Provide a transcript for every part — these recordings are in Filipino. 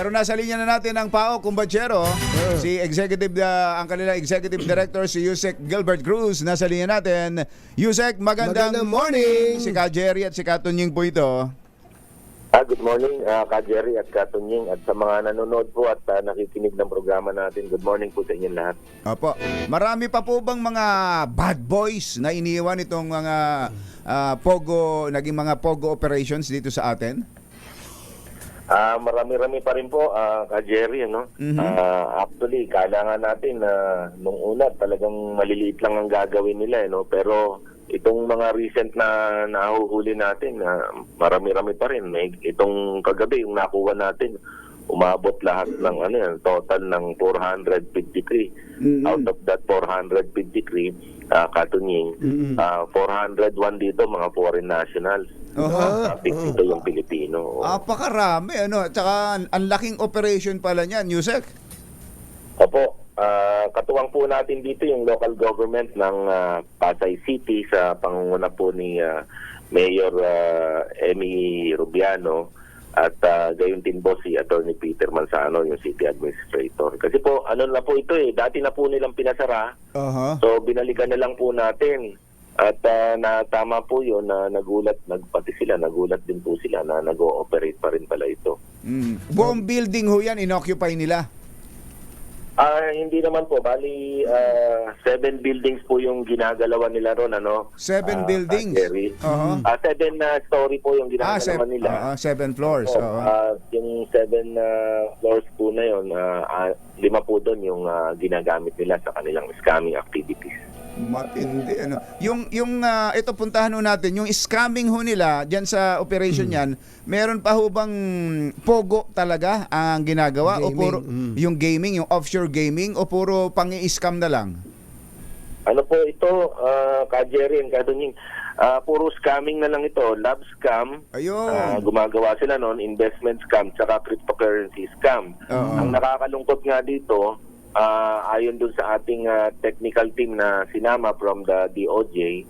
Pero nasa linya na natin ang PAO Kumbatsero, si ang kanilang Executive Director, si Yusek Gilbert Cruz. Nasa linya natin. Yusek, magandang morning. Si Ka Jerry at si Ka Tunying po ito. Good morning, Ka Jerry at Ka Tunying, at sa mga nanonood po at nakikinig ng programa natin. Good morning po sa inyong lahat. Opo. Marami pa po bang mga bad boys na iniwan itong mga naging mga Pogo operations dito sa atin? Marami-rami pa rin po, Ka Jerry, ano? Actually, kailangan natin na nung una talagang maliliit lang ang gagawin nila, no? Pero itong mga recent na nahuhuli natin, marami-rami pa rin. Itong kagabi, yung nakuha natin, umabot lahat ng total ng 453. Out of that 453, Katunying, 401 dito mga foreign nationals. 52 yung Pilipino. Pakarami, ano? Tsaka ang laking operation pala niyan, Yusek. Opo. Katuwang po natin dito yung local government ng Pasay City sa pangunguna po ni Mayor Emmy Rubiano at gayon din po si Attorney Peter Manzano, yung City Administrator. Kasi po, ano na po ito dati na po nilang pinasara. So binalikan na lang po natin. At tama po yun na nagulat din po sila na nag-ooperate pa rin pala ito. Buong building ho yan, inoccupy nila? Hindi naman po. Bali, 7 buildings po yung ginagalawan nila ron, ano? 7 buildings? 7 story po yung ginagalawan nila. 7 floors. Yung 7 floors po na yun, 5 po doon yung ginagamit nila sa kanilang scamming activities. Matindi, ano. Yung ito puntahan ho natin, yung scamming ho nila diyan sa operation yan, meron pa ho bang Pogo talaga ang ginagawa Gaming. o puro yung gaming, yung offshore gaming, o puro pang-i-scam na lang? Ano po ito, Ka Jerry and Ka Tunying, puro scamming na lang ito. Love scam. Ayun. Gumagawa sila noon, investment scam, tsaka cryptocurrency scam. Ang nakakalungkot nga dito, ayon dun sa ating technical team na sinama from the DOJ,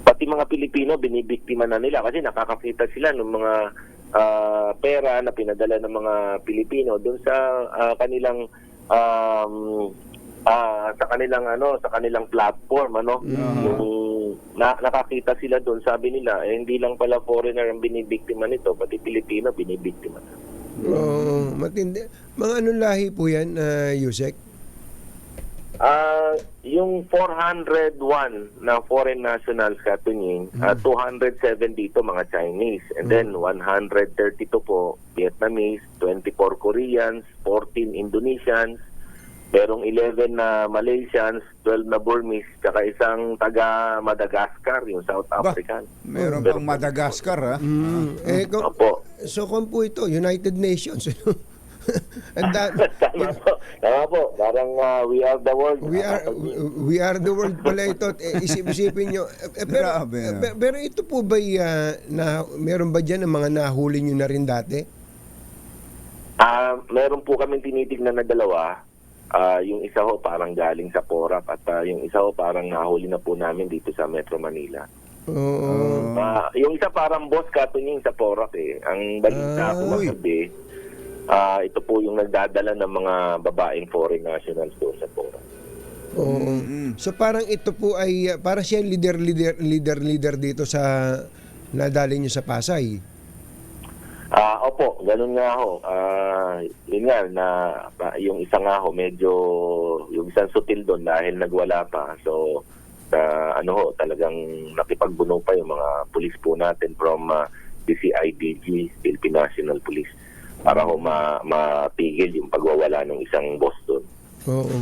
pati mga Pilipino binibiktima na nila kasi nakakakita sila ng mga pera na pinadala ng mga Pilipino dun sa kanilang sa kanilang platform, ano. Yung nakakita sila doon, sabi nila hindi lang pala foreigner ang binibiktima nito, pati Pilipino binibiktima na. Matindi. Mga anong lahi po yan, Yusek? Yung 401 na foreign nationals, Katunying, 207 dito mga Chinese, and then 132 po Vietnamese, 24 Koreans, 14 Indonesians, merong 11 na Malaysians, 12 na Burmese, tsaka isang taga Madagascar, yung South African. Meron pang Madagascar, ha? Opo. So kung po ito, United Nations. Tama po. Parang we are the world. We are the world pala ito. Isipin nyo. Pero ito po ba meron ba dyan ng mga nahuli nyo na rin dati? Meron po kami tinitignan na dalawa. Yung isa ho parang galing sa Porap at yung isa ho parang nahuli na po namin dito sa Metro Manila. Yung isa parang boss Katunying sa Porap Ang balita ko magabi, ito po yung nagdadala ng mga babaeng foreign nationals doon sa Porap. So parang ito po ay para siya leader dito sa nadali nyo sa Pasay. Opo, ganun nga ho. Yun nga, yung isa nga ho, medyo, yung isang sutil doon dahil nagwala pa. So, talagang nakipagbuno pa yung mga pulis po natin from DCIDG, Philippine National Police, para ho mapigil yung pagwawala ng isang boss doon.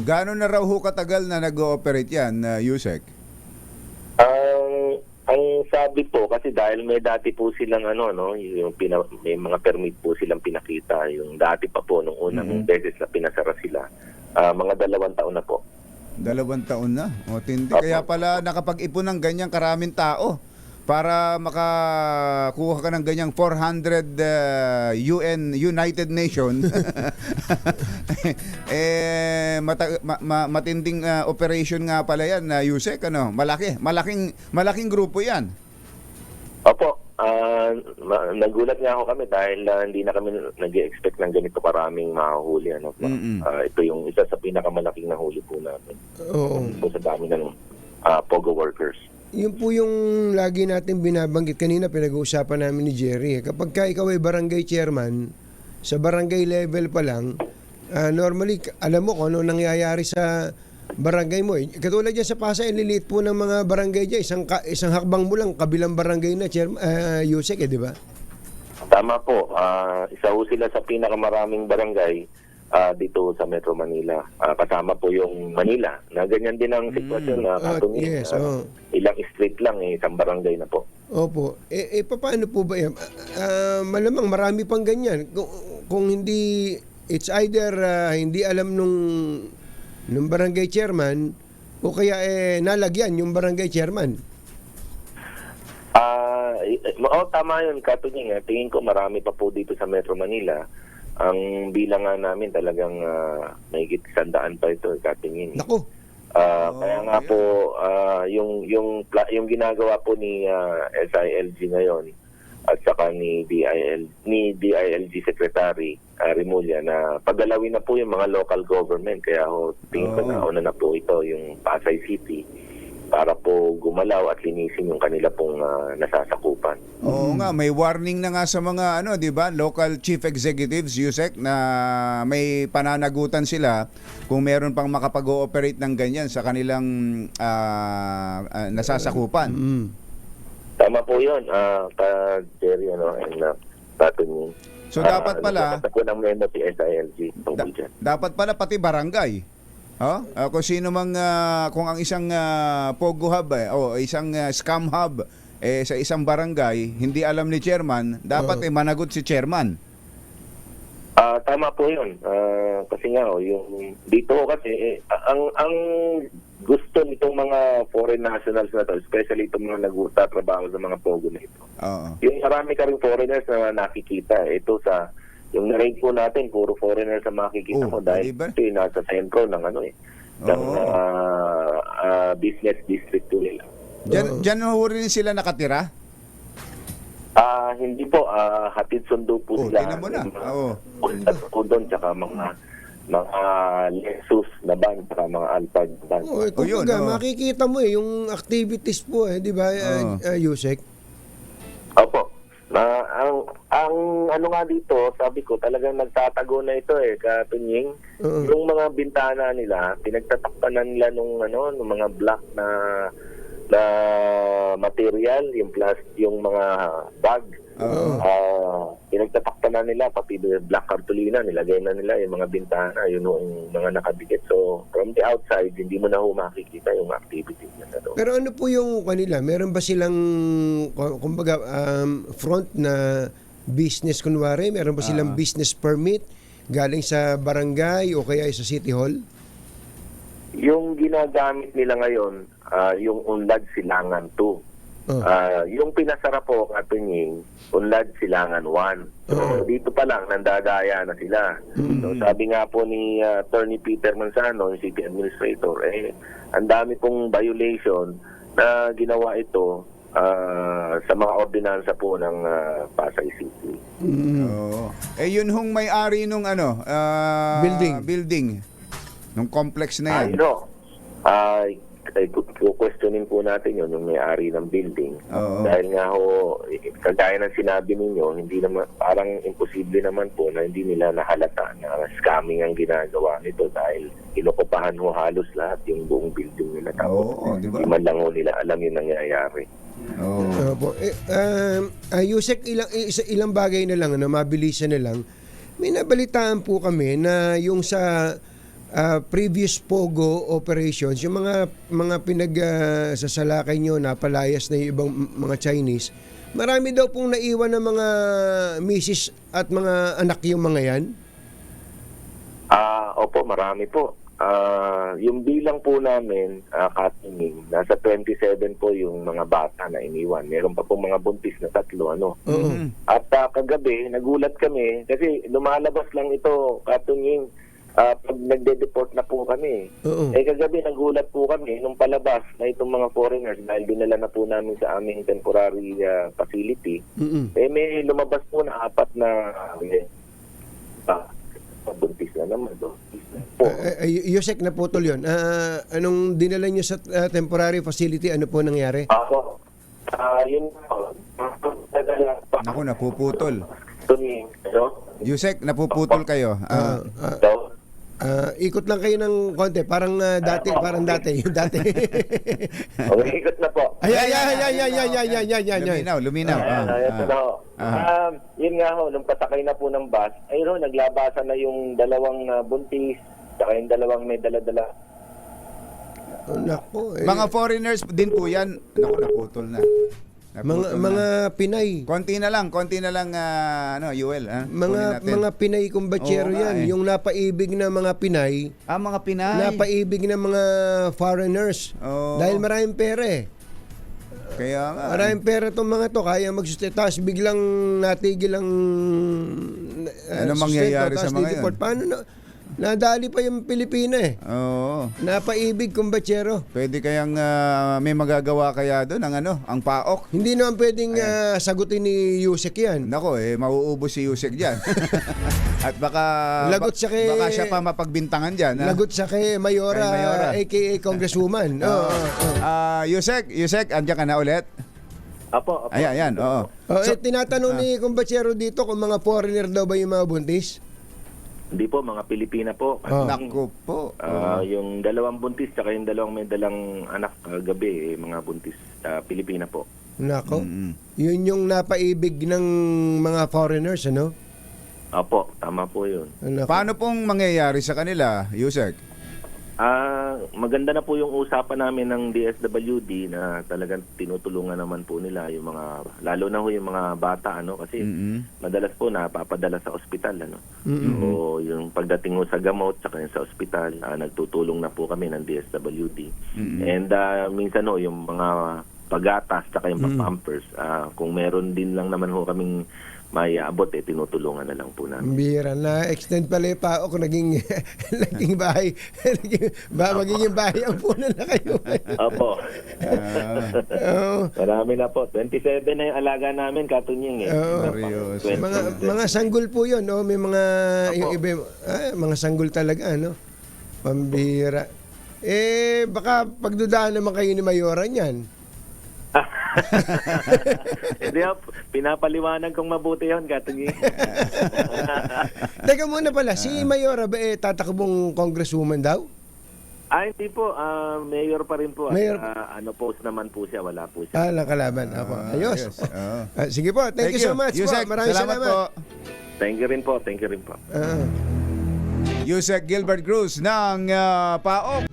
Gano'n na raw ho katagal na nag-ooperate yan, Yusek? Ang sabi po, kasi dahil may dati po silang may mga permit po silang pinakita, yung dati pa po nung unang beses na pinasara sila, mga 2 taon na po. 2 taon na? O, tindi. Kaya pala nakapag-ipon ng ganyang karaming tao para makakuha ka ng ganyang 400 United Nation. Matinding operation nga pala yan, Yusek, ano? Malaking grupo yan. Opo. Nagulat nga ako kami dahil hindi na kami nag-expect ng ganito karaming mahuhuli. Ano, po. Ito yung isa sa pinakamalaking nahuli po namin. Oo. Po sa dami ng POGO workers. Yun po yung lagi natin binabanggit. Kanina pinag-uusapan namin ni Jerry. Kapag ka ikaw ay barangay chairman, sa barangay level pa lang, normally, alam mo kung ano nangyayari sa barangay mo. Katulad dyan sa Pasay, liliit po ng mga barangay dyan. Isang hakbang mo lang, kabilang barangay na, Yusek, di ba? Tama po. Isa ho sila sa pinakamaraming barangay dito sa Metro Manila. Kasama po yung Manila. Na ganyan din ang sitwasyon na katungin. Yes, ilang street lang, isang barangay na po. Opo. Paano po ba yan? Malamang marami pang ganyan. Kung hindi, it's either hindi alam nung barangay chairman o kaya nalagyan yung barangay chairman. Tama yun, Katunying. Tingin ko marami pa po dito sa Metro Manila. Ang bilang nga namin talagang mahigit 100 pa ito, Katunying. Naku. Kaya nga po, yung ginagawa po ni SILG ngayon at saka ni DILG Secretary Remulla na paggalawin na po yung mga local government. Kaya tingin ko nauna na po ito yung Pasay City para po gumalaw at linisin yung kanila pong nasasakupan. Oo nga, may warning na nga sa mga di ba, local chief executives, Yusek, na may pananagutan sila kung meron pang makapag-ooperate ng ganyan sa kanilang nasasakupan. Tama po 'yun, Jerry, and Katunying. So dapat pala po ng memo si SILG tungkol dyan. Dapat pala pati barangay. Kung sino mang kung ang isang POGO hub o isang scam hub sa isang barangay, hindi alam ni chairman, dapat managot si chairman. Tama po 'yun. Kasi nga yung dito kasi ang gusto nitong mga foreign nationals na to, especially itong mga nagtatrabaho sa mga POGO na ito. Yung marami ka rin foreigners na nakikita. Ito sa yung na-rate po natin, puro foreigners na makikita mo dahil ito yung nasa sentro ng ng business district to nila. Diyan ho rin sila nakatira? Hindi po, hatid sundo po sila. Tingnan mo na. Doon, tsaka mga Lexus na van, tsaka mga Alphard van. Makikita mo yung activities po, di ba, Yusek? Opo. Ang ano nga dito, sabi ko, talagang nagtatago na ito Katunying. Yung mga bintana nila, pinagtatakpanan nila nung mga black na material, yung mga bag. Pinagtatakpanan nila, pati black cartolina, nilagay na nila yung mga bintana, yun yung mga nakadikit. So, from the outside, hindi mo na makikita yung activities na doon. Pero ano po yung kanila? Meron ba silang, kumbaga, front na business kunwari? Meron ba silang business permit galing sa barangay o kaya sa City Hall? Yung ginagamit nila ngayon, yung Unlad Silangan 2. Yung pinasara po, Katunying, Unlad Silangan 1. So, dito pa lang, nandadaya na sila. So, sabi nga po ni Attorney Peter Manzano, yung City Administrator, ang dami pong violation na ginawa ito sa mga ordinansa po ng Pasay City. Yun hong may-ari nung building nung complex na yan. Questionin po natin yun, yung may-ari ng building. Dahil nga kagaya ng sinabi ninyo, hindi naman, parang imposible naman po na hindi nila nahalata na scamming ang ginagawa nito dahil inukupahan halos lahat yung buong building nila. Tapos diba? Hindi man lang nila alam yung nangyayari. Yusek, ilang bagay na lang, mabilisan na lang. May nabalitaan po kami na yung sa previous POGO operations, yung mga pinagsasalakay nyo, napalayas na yung ibang mga Chinese, marami daw pong naiwan ng mga misis at mga anak yung mga yan? Opo, marami po. Yung bilang po namin, Katunying, nasa 27 po yung mga bata na iniwan. Meron pa po mga buntis na 3. At kagabi, nagulat kami kasi lumalabas lang ito, Katunying, pag nagde-deport na po kami. Oo. Kagabi nagulat po kami nung palabas na itong mga foreigners dahil dinala na po namin sa aming temporary facility. May lumabas po na 4 na buntis na naman. Po. Yusek, naputol yun. Anong dinala nyo sa temporary facility? Ano po nangyari? Ako, yun po. Naku, napuputol. Ano? Yusek, napuputol kayo. Ikot lang kayo ng konti. Parang dati. Yung dati. Ikot na po. Yan. Luminaw. Ito na ho. Yun nga ho, nung patakay na po ng bus, ayun ho, naglabasan na yung dalawang buntis, saka yung dalawang may dala-dala. Nako. Mga foreigners din po yan. Naku, naputol na. Mga Pinay. Konti na lang, Yuel. Mga Pinay kumbatsero Oo nga, yan. eh. Yung napaibig na mga Pinay, Mga Pinay. napaibig na mga foreigners. Oo. Dahil maraming pera eh. Kaya nga. Maraming pera itong mga to, kaya mag-sustain. Tapos biglang natigil ang Ano mangyayari sa mga yun? Paano na? Nadali pa yung Pilipina eh. Oo. Napaibig kumbatsero. Pwede kayang may magagawa kaya doon ang paok. Hindi naman pwedeng sagutin ni Yusek yan. Nako, mauubos si Yusek diyan. At baka Lagot siya kay- baka siya pa mapagbintangan diyan. Lagot siya kay Mayora, Kay Mayora. aka Congresswoman. Yusek, andiyan ka na ulit? Apo. Ayan, oo. Tinatanong ni kumbatsero dito kung mga foreigner daw ba yung mga buntis? Hindi po, mga Pilipina po. Naku po. Yung dalawang buntis, saka yung dalawang may dalang anak kagabi, mga buntis, Pilipina po. Nako. Yun yung napaibig ng mga foreigners, ano? Apo, tama po yun. Nako. Paano pong mangyayari sa kanila, Yusek? Maganda na po yung usapan namin ng DSWD na talagang tinutulungan naman po nila yung mga, lalo na ho yung mga bata, kasi madalas po napapadala sa ospital, So, yung pagdating ho sa gamot, saka yung sa ospital, nagtutulong na po kami ng DSWD. And minsan ho, yung mga pagatas, saka yung pampers, kung meron din lang naman ho kaming may abot, tinutulungan na lang po namin. Bira na extend pala yung pao kung naging bahay. Magiging bahay ang punan na kayo. Opo. Marami na po. 27 na yung alaga namin, Katunying. Seryoso. Mga sanggol po yun, no? May mga yung iba, mga sanggol talaga, no? Pambira. Baka pagdudaan naman kayo ni Mayora niyan. Hindi, pinapaliwanag kong mabuti yun, Katunying. Teka muna pala, si Mayora ba tatakbong congresswoman daw? Hindi po. Mayor pa rin po. Mayor. Post naman po siya. Wala po siya. Nakalaban. Ako. Ayos. Oo. Sige po, thank you so much Yusek, po. Maraming salamat. po. Thank you rin po. Thank you rin po. Yusek Gilbert Cruz ng PAOK.